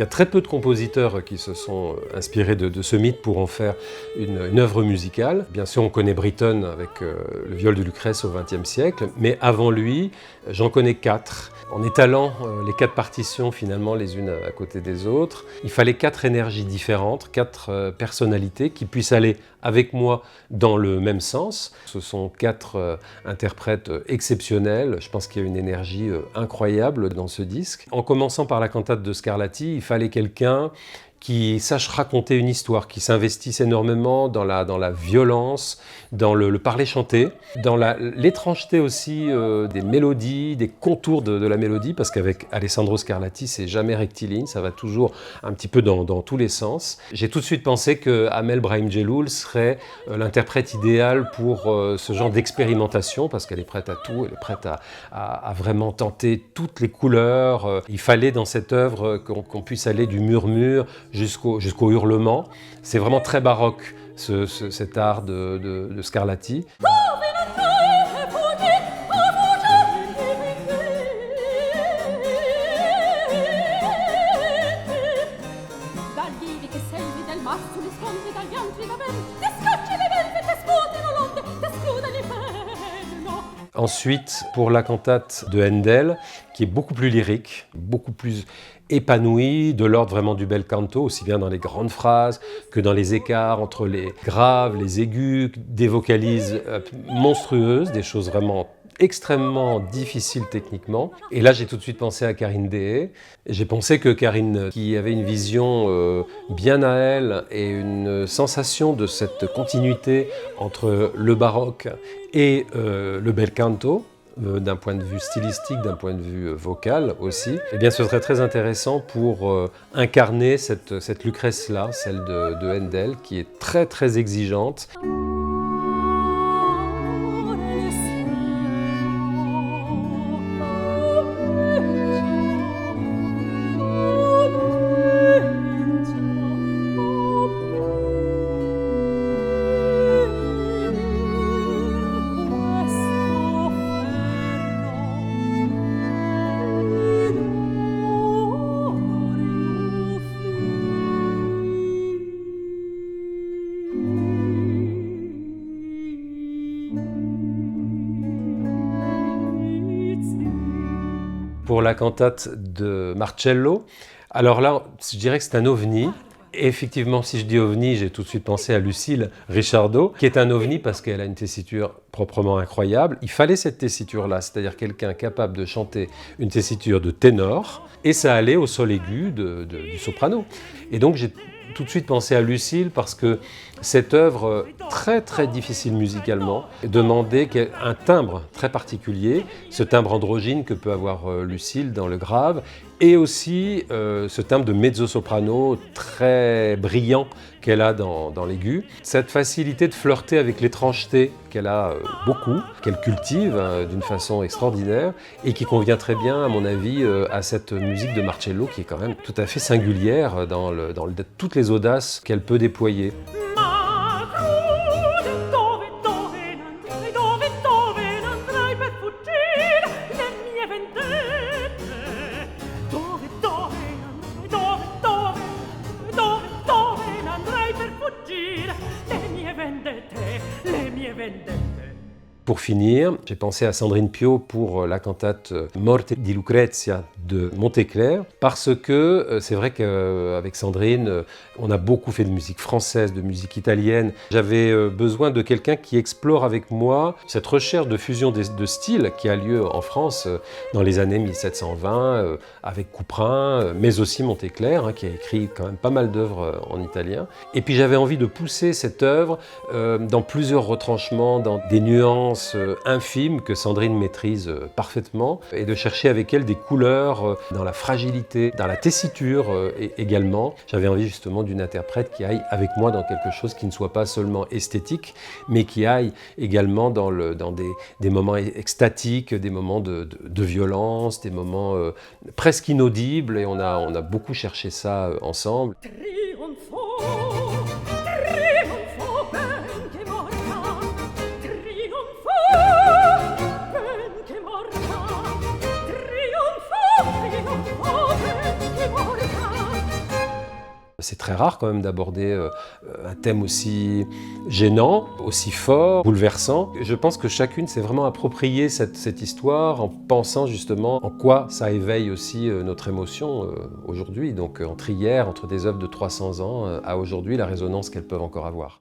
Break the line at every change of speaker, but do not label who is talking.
y a très peu de compositeurs qui se sont inspirés de ce mythe pour en faire une œuvre musicale. Bien sûr, on connaît Britten avec le viol de Lucrèce au XXe siècle, mais avant lui, j'en connais 4. En étalant les 4 partitions finalement les unes à côté des autres, il fallait 4 énergies différentes, 4 personnalités qui puissent aller avec moi dans le même sens. Ce sont 4 interprètes exceptionnels. Je pense qu'il y a une énergie incroyable dans ce disque. En commençant par la cantate de Scarlatti, il fallait quelqu'un qui sache raconter une histoire, qui s'investisse énormément dans la violence, dans le parler chanté, dans l'étrangeté aussi des mélodies, des contours de la mélodie, parce qu'avec Alessandro Scarlatti, c'est jamais rectiligne, ça va toujours un petit peu dans tous les sens. J'ai tout de suite pensé que Amel Brahim-Djelloul serait l'interprète idéal pour ce genre d'expérimentation, parce qu'elle est prête à tout, elle est prête à vraiment tenter toutes les couleurs. Il fallait dans cette œuvre qu'on puisse aller du murmure jusqu'au hurlement. C'est vraiment très baroque, cet art de Scarlatti. Ensuite, pour la cantate de Handel, qui est beaucoup plus lyrique, beaucoup plus épanouie, de l'ordre vraiment du bel canto, aussi bien dans les grandes phrases que dans les écarts entre les graves, les aigus, des vocalises monstrueuses, des choses vraiment extrêmement difficiles techniquement. Et là, j'ai tout de suite pensé à Karine Deshaies. J'ai pensé que Karine, qui avait une vision bien à elle et une sensation de cette continuité entre le baroque et le bel canto, d'un point de vue stylistique, d'un point de vue vocal aussi, eh bien ce serait très intéressant pour incarner cette Lucrèce-là, celle de Handel, qui est très très exigeante. Pour la cantate de Marcello, alors là, je dirais que c'est un ovni. Et effectivement, si je dis ovni, j'ai tout de suite pensé à Lucille Richardot, qui est un ovni parce qu'elle a une tessiture proprement incroyable. Il fallait cette tessiture-là, c'est-à-dire quelqu'un capable de chanter une tessiture de ténor, et ça allait au sol aigu du soprano. Et donc j'ai tout de suite pensé à Lucille parce que cette œuvre très très difficile musicalement demandait un timbre très particulier, ce timbre androgyne que peut avoir Lucille dans le grave, et aussi ce timbre de mezzo-soprano très brillant qu'elle a dans l'aigu. Cette facilité de flirter avec l'étrangeté qu'elle a beaucoup, qu'elle cultive d'une façon extraordinaire et qui convient très bien, à mon avis, à cette musique de Marcello qui est quand même tout à fait singulière dans toutes les audaces qu'elle peut déployer. Pour finir, j'ai pensé à Sandrine Pio pour la cantate Morte di Lucrezia de Monteclair, parce que c'est vrai qu'avec Sandrine, on a beaucoup fait de musique française, de musique italienne. J'avais besoin de quelqu'un qui explore avec moi cette recherche de fusion de styles qui a lieu en France dans les années 1720, avec Couperin, mais aussi Monteclair, qui a écrit quand même pas mal d'œuvres en italien. Et puis j'avais envie de pousser cette œuvre dans plusieurs retranchements, dans des nuances infimes que Sandrine maîtrise parfaitement, et de chercher avec elle des couleurs dans la fragilité, dans la tessiture également. J'avais envie justement d'une interprète qui aille avec moi dans quelque chose qui ne soit pas seulement esthétique, mais qui aille également dans des moments extatiques, des moments de violence, des moments presque inaudibles, et on a beaucoup cherché ça ensemble. C'est très rare quand même d'aborder un thème aussi gênant, aussi fort, bouleversant. Je pense que chacune s'est vraiment approprié cette histoire en pensant justement en quoi ça éveille aussi notre émotion aujourd'hui. Donc entre hier, entre des œuvres de 300 ans à aujourd'hui, la résonance qu'elles peuvent encore avoir.